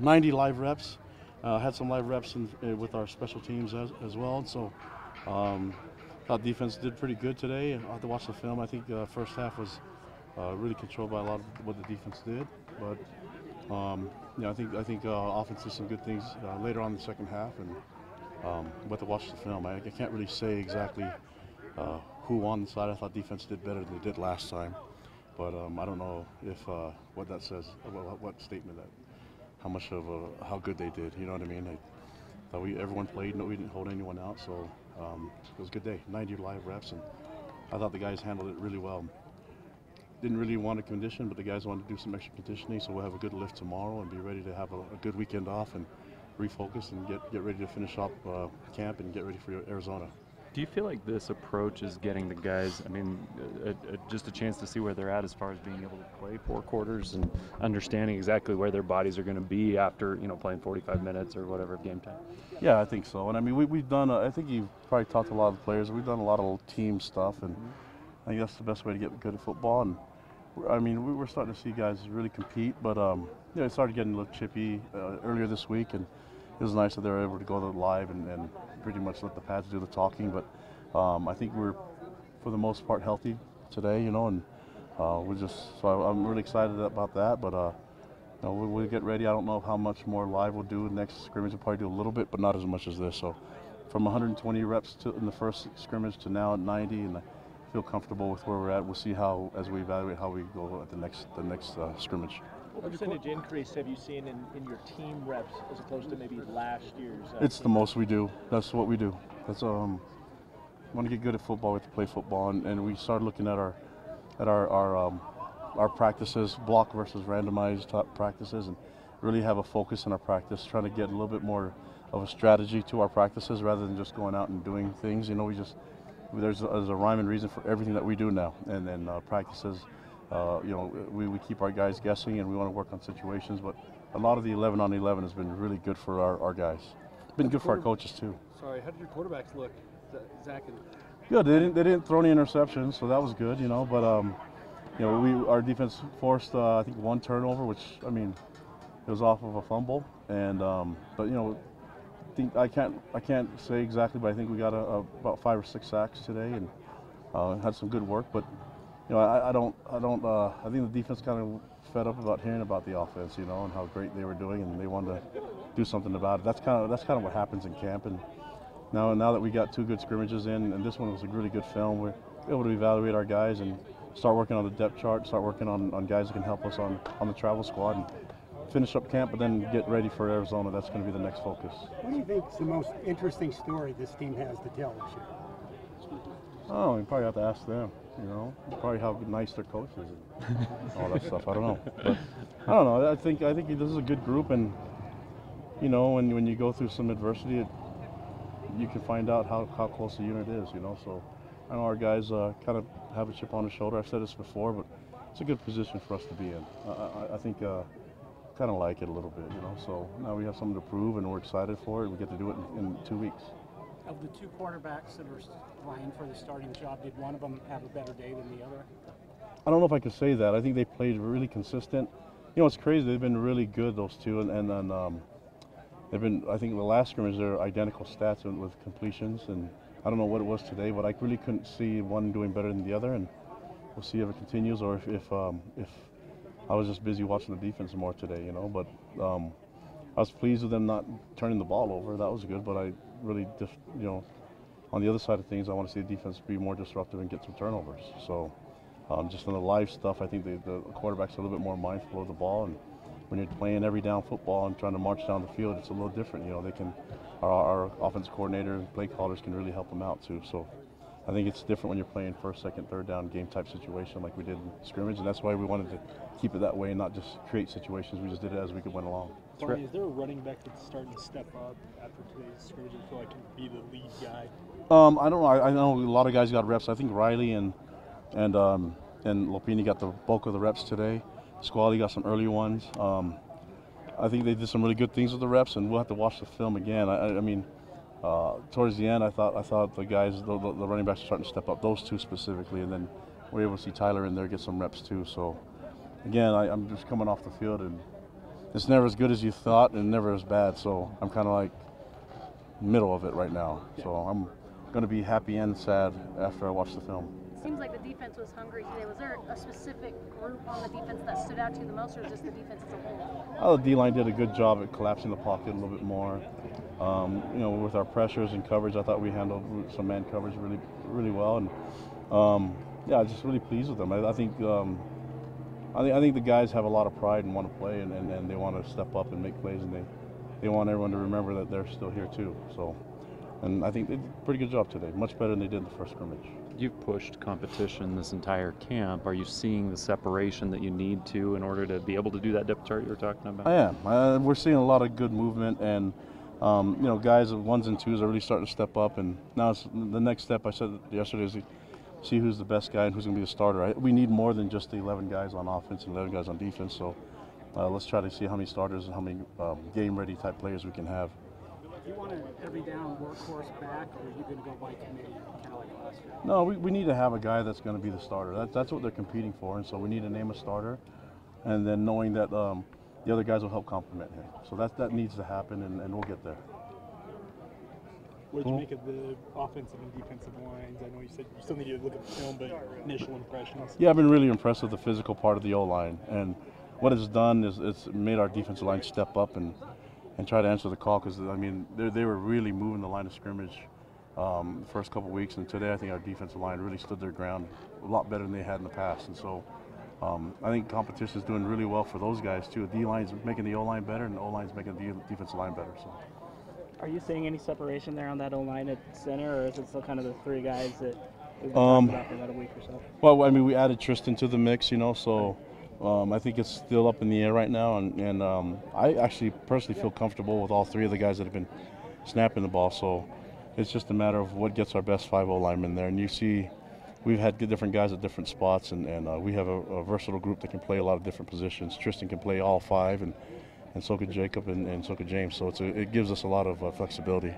90 live reps. Had some live reps with our special teams as well. So thought defense did pretty good today. I had to watch the film. I think first half was really controlled by a lot of what the defense did. But I think offense did some good things later on in the second half, and but to watch the film, I can't really say exactly who won the side. I thought defense did better than they did last time, but I don't know if what that says, what statement that, how much of how good they did. You know what I mean? I thought everyone played. No, we didn't hold anyone out, so it was a good day. 90 live reps, and I thought the guys handled it really well. Didn't really want to condition, but the guys wanted to do some extra conditioning, so we'll have a good lift tomorrow and be ready to have a good weekend off and refocus and get ready to finish up camp and get ready for Arizona. Do you feel like this approach is getting the guys, just a chance to see where they're at as far as being able to play 4 quarters and understanding exactly where their bodies are going to be after, playing 45 minutes or whatever of game time? Yeah, I think so. And I mean, we've done, I think you've probably talked to a lot of the players. We've done a lot of team stuff, and I think that's the best way to get good at football. And I mean, we were starting to see guys really compete, but it started getting a little chippy earlier this week, and it was nice that they were able to go to live and pretty much let the pads do the talking. But I think we're, for the most part, healthy today, and I'm really excited about that. But we'll get ready. I don't know how much more live we'll do. Next scrimmage we'll probably do a little bit, but not as much as this. So from 120 reps in the first scrimmage to now at 90, and I feel comfortable with where we're at. We'll see how, as we evaluate how we go at the next scrimmage. What percentage increase have you seen in your team reps as opposed to maybe last year's? It's the most we do. That's what we do. That's want to get good at football. We have to play football, and we started looking at our practices, block versus randomized type practices, and really have a focus in our practice, trying to get a little bit more of a strategy to our practices rather than just going out and doing things. There's a rhyme and reason for everything that we do now, and then practices. We keep our guys guessing, and we want to work on situations. But a lot of the 11 on 11 has been really good for our guys. Been good for our coaches too. Sorry, how did your quarterbacks look, Zach? Good. They didn't throw any interceptions, so that was good. But our defense forced I think 1 turnover, which it was off of a fumble, and I can't say exactly, but I think we got about 5 or 6 sacks today, and had some good work. But I think the defense kind of fed up about hearing about the offense, and how great they were doing, and they wanted to do something about it. That's kind of what happens in camp. And now that we got 2 good scrimmages in, and this one was a really good film, we're able to evaluate our guys and start working on the depth chart, start working on guys that can help us on the travel squad, and finish up camp, but then get ready for Arizona. That's going to be the next focus. What do you think is the most interesting story this team has to tell this year? Oh, you probably have to ask them. Probably how nice their coach is and all that stuff. I don't know. But I don't know. I think this is a good group, and when you go through some adversity, you can find out how close the unit is. So I know our guys kind of have a chip on their shoulder. I've said this before, but it's a good position for us to be in. I think kind of like it a little bit. So now we have something to prove, and we're excited for it. We get to do it in 2 weeks. Of the 2 quarterbacks that are vying for the starting job, did one of them have a better day than the other? I don't know if I can say that. I think they played really consistent. It's crazy. They've been really good, those 2, and then they've been. I think the last scrimmage they're identical stats with completions, and I don't know what it was today, but I really couldn't see one doing better than the other, and we'll see if it continues or if I was just busy watching the defense more today, But I was pleased with them not turning the ball over. That was good, but I really just, on the other side of things, I want to see the defense be more disruptive and get some turnovers. So just on the live stuff, I think the quarterback's a little bit more mindful of the ball, and when you're playing every down football and trying to march down the field, it's a little different. They can, our offensive coordinator and play callers can really help them out too. So I think it's different when you're playing first, second, third down game type situation like we did in scrimmage, and that's why we wanted to keep it that way and not just create situations. We just did it as we went along. Tony, is there a running back that's starting to step up after today's scrimmage and feel like he can be the lead guy? I don't know. I know a lot of guys got reps. I think Riley and Lopini got the bulk of the reps today. Squally got some early ones. I think they did some really good things with the reps, and we'll have to watch the film again. Towards the end, I thought the guys, the running backs, are starting to step up. Those 2 specifically, and then we're able to see Tyler in there get some reps too. So again, I'm just coming off the field, and it's never as good as you thought and never as bad. So I'm kind of like middle of it right now. So I'm going to be happy and sad after I watch the film. Seems like the defense was hungry today. Was there a specific group on the defense that stood out to you the most, or just the defense as a whole? Well, the D-line did a good job at collapsing the pocket a little bit more. You know, with our pressures and coverage, I thought we handled some man coverage really well. And yeah, I'm just really pleased with them. I think the guys have a lot of pride and want to play, and they want to step up and make plays, and they want everyone to remember that they're still here too. So, and I think they did a pretty good job today, much better than they did in the first scrimmage. You've pushed competition this entire camp. Are you seeing the separation that you need to in order to be able to do that depth chart you were talking about? I am. We're seeing a lot of good movement, and you know, guys of 1s and 2s are really starting to step up. And now it's the next step. I said yesterday is to see who's the best guy and who's going to be the starter. We need more than just the 11 guys on offense and 11 guys on defense. So let's try to see how many starters and how many game-ready type players we can have. Do you want an every down workhorse back, or are you going to go by committee, kind of like last year? No, we need to have a guy that's going to be the starter. That's what they're competing for, and so we need to name a starter, and then knowing that the other guys will help complement him. So that needs to happen, and we'll get there. What did you make of the offensive and defensive lines? I know you said you still need to look at the film, but initial impressions. Yeah, I've been really impressed with the physical part of the O-line, and what it's done is it's made our defensive line step up and try to answer the call, because I mean they were really moving the line of scrimmage the first couple weeks, and today I think our defensive line really stood their ground a lot better than they had in the past, and so I think competition is doing really well for those guys too. The D-line's making the O-line better, and the O-line's making the defensive line better. So. Are you seeing any separation there on that O-line at center, or is it still kind of the three guys that we've been talking about for about a week or so? Well, I mean, we added Tristan to the mix, you know, so I think it's still up in the air right now, and I actually personally feel comfortable with all three of the guys that have been snapping the ball. So it's just a matter of what gets our best 5 linemen there. And you see, we've had different guys at different spots, and we have a versatile group that can play a lot of different positions. Tristan can play all 5, and so could Jacob, and so could James. So it gives us a lot of flexibility.